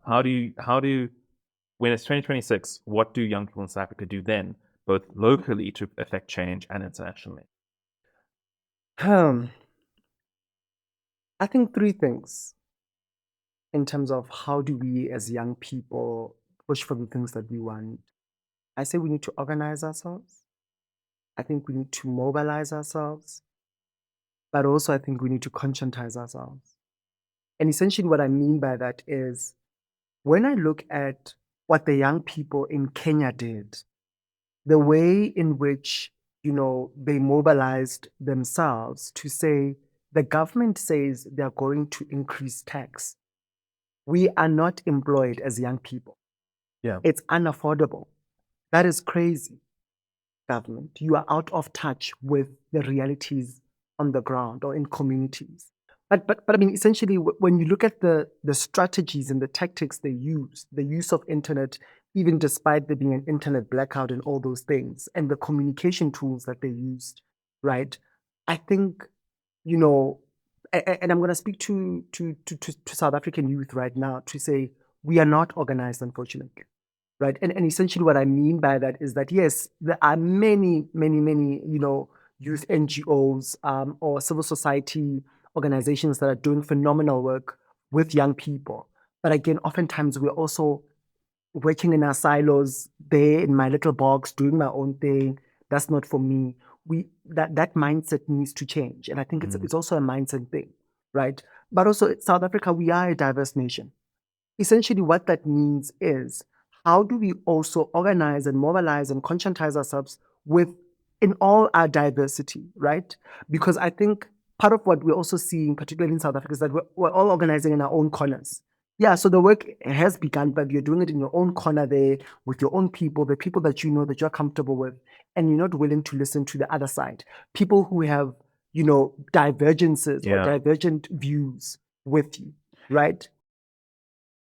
When it's 2026, what do young people in South Africa do then, both locally to affect change and internationally? I think three things in terms of how do we as young people push for the things that we want. I say we need to organize ourselves. I think we need to mobilize ourselves, but also I think we need to conscientize ourselves. And essentially, what I mean by that is when I look at what the young people in Kenya did, the way in which, they mobilized themselves to say the government says they're going to increase tax. We are not employed as young people. Yeah. It's unaffordable. That is crazy, government. You are out of touch with the realities on the ground or in communities. But I mean, essentially, when you look at the strategies and the tactics they use, the use of internet, even despite there being an internet blackout and all those things, and the communication tools that they used, right? I think, you know, and I'm going to speak to South African youth right now to say we are not organized, unfortunately, right? And essentially, what I mean by that is that yes, there are many, many, many, youth NGOs or civil society organizations that are doing phenomenal work with young people. But again, oftentimes we're also working in our silos, there in my little box, doing my own thing. That's not for me. That mindset needs to change, and I think it's also a mindset thing, right? But also, South Africa, we are a diverse nation. Essentially, what that means is how do we also organize and mobilize and conscientize ourselves with in all our diversity, right? Because I think part of what we're also seeing, particularly in South Africa, is that we're all organizing in our own corners. Yeah, so the work has begun, but you're doing it in your own corner there with your own people, the people that you know that you're comfortable with, and you're not willing to listen to the other side. People who have, divergences or Yeah. divergent views with you, right?